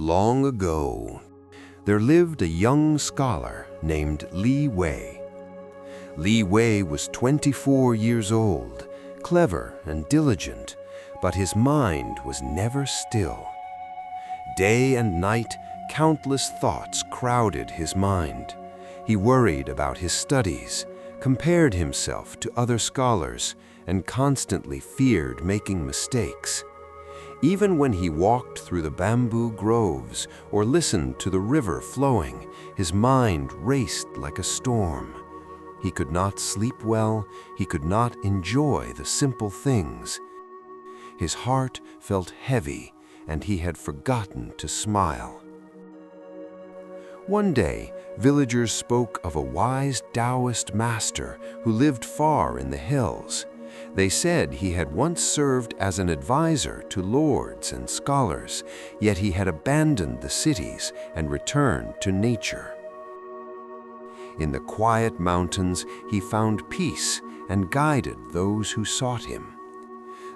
Long ago, there lived a young scholar named Li Wei. Li Wei was 24 years old, clever and diligent, but his mind was never still. Day and night, countless thoughts crowded his mind. He worried about his studies, compared himself to other scholars, and constantly feared making mistakes. Even when he walked through the bamboo groves or listened to the river flowing, his mind raced like a storm. He could not sleep well, he could not enjoy the simple things. His heart felt heavy, and he had forgotten to smile. One day, villagers spoke of a wise Taoist master who lived far in the hills. They said he had once served as an advisor to lords and scholars, yet he had abandoned the cities and returned to nature. In the quiet mountains, he found peace and guided those who sought him.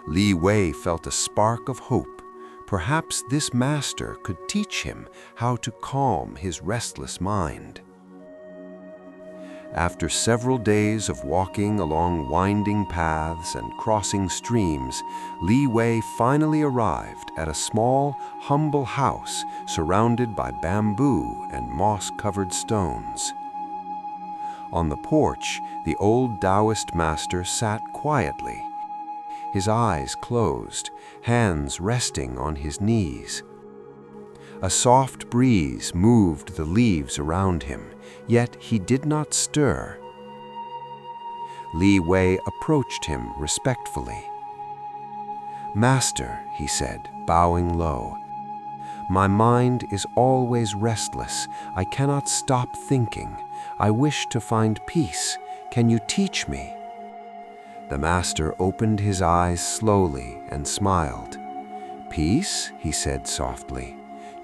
Li Wei felt a spark of hope. Perhaps this master could teach him how to calm his restless mind. After several days of walking along winding paths and crossing streams, Li Wei finally arrived at a small, humble house surrounded by bamboo and moss-covered stones. On the porch, the old Taoist master sat quietly, his eyes closed, hands resting on his knees. A soft breeze moved the leaves around him, yet he did not stir. Li Wei approached him respectfully. "Master," he said, bowing low, "my mind is always restless. I cannot stop thinking. I wish to find peace. Can you teach me?" The master opened his eyes slowly and smiled. "Peace," he said softly.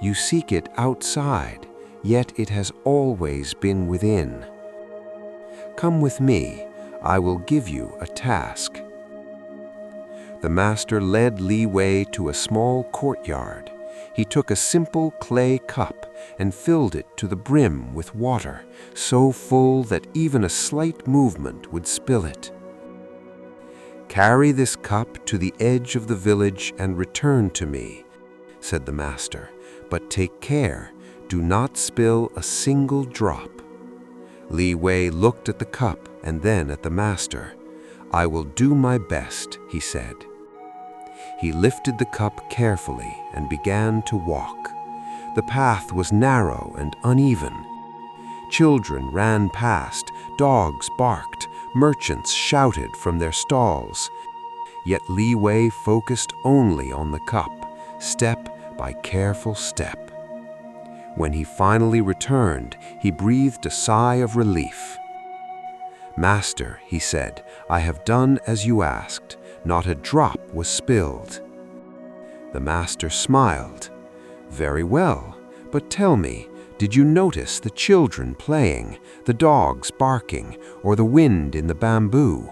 "You seek it outside, yet it has always been within. Come with me, I will give you a task." The master led Li Wei to a small courtyard. He took a simple clay cup and filled it to the brim with water, so full that even a slight movement would spill it. "Carry this cup to the edge of the village and return to me," said the master. "But take care, do not spill a single drop." Li Wei looked at the cup and then at the master. "I will do my best," he said. He lifted the cup carefully and began to walk. The path was narrow and uneven. Children ran past, dogs barked, merchants shouted from their stalls. Yet Li Wei focused only on the cup, step by careful step. When he finally returned, he breathed a sigh of relief. "Master," he said, "I have done as you asked. Not a drop was spilled." The master smiled. "Very well, but tell me, did you notice the children playing, the dogs barking, or the wind in the bamboo?"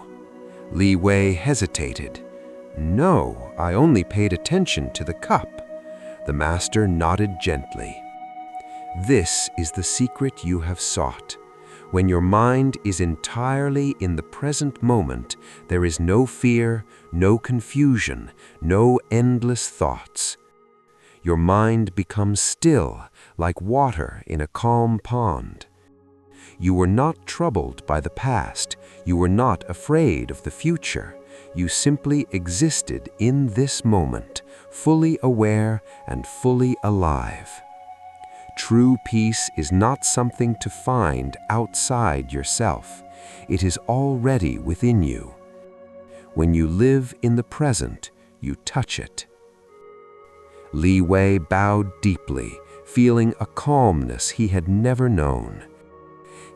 Li Wei hesitated. "No, I only paid attention to the cup." The master nodded gently. "This is the secret you have sought. When your mind is entirely in the present moment, there is no fear, no confusion, no endless thoughts. Your mind becomes still, like water in a calm pond. You were not troubled by the past. You were not afraid of the future. You simply existed in this moment, fully aware and fully alive. True peace is not something to find outside yourself. It is already within you. When you live in the present, you touch it." Li Wei bowed deeply, feeling a calmness he had never known.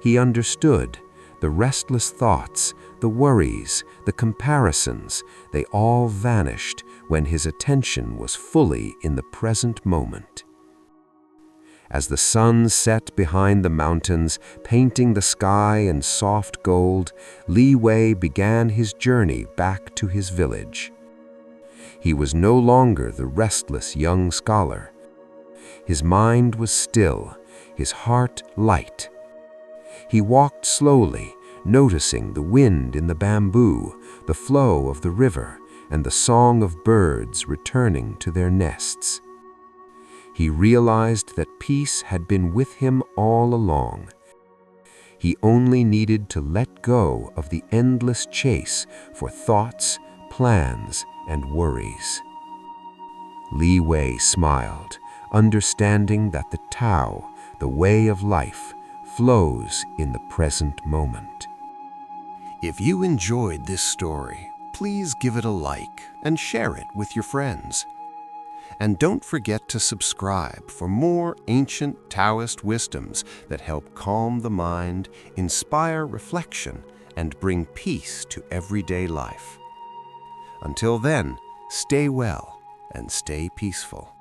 He understood the restless thoughts, the worries, the comparisons, they all vanished when his attention was fully in the present moment. As the sun set behind the mountains, painting the sky in soft gold, Li Wei began his journey back to his village. He was no longer the restless young scholar. His mind was still, his heart light. He walked slowly, noticing the wind in the bamboo, the flow of the river, and the song of birds returning to their nests. He realized that peace had been with him all along. He only needed to let go of the endless chase for thoughts, plans, and worries. Li Wei smiled, understanding that the Tao, the way of life, flows in the present moment. If you enjoyed this story, please give it a like and share it with your friends. And don't forget to subscribe for more ancient Taoist wisdoms that help calm the mind, inspire reflection, and bring peace to everyday life. Until then, stay well and stay peaceful.